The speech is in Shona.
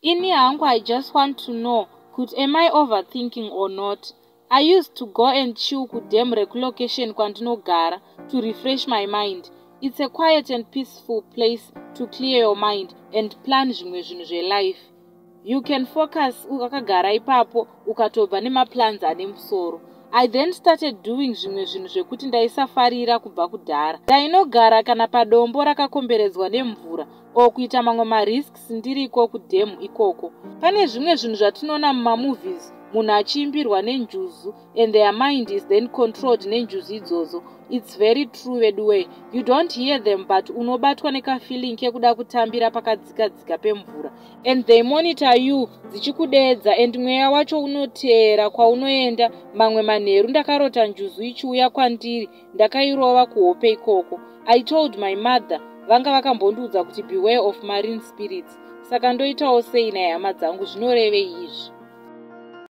Ini hangu, I just want to know, am I overthinking or not? I used to go and chill kudem relocation kwandinogara to refresh my mind. It's a quiet and peaceful place to clear your mind and plan zvimwe zvinhu zvelife. You can focus ukagara ipapo ukatobva nemaplans ane musoro. I then started doing zvimwe zvinhu zvekuti ndaisafarira kubva kudhara. Ndainogara kana padombo rakakomberedzwa nemvura o kuita mamwe marisks ndiriko kudhemu ikoko. Pane zvimwe zvinhu zvatinoona mumamovies, munhu achiimbirwa nenjuzu and their mind is then controlled nenjuzu idzodzo. It's very true weduwe. You don't hear them but unobatwa nekafeeling kekuda kutambira pakadzikadzika pemvura. And they monitor you dzichikudeedza and mweya wacho unoteera kwaunoenda. Mamwe manheru ndakarota njuzu ichiuya kwandiri ndakairova kuhope ikoko. I told my mother, vanga vakambondiudza kuti beware of marine spirits. Saka ndoitawo sei nehama dzangu, zvinorevei izvi?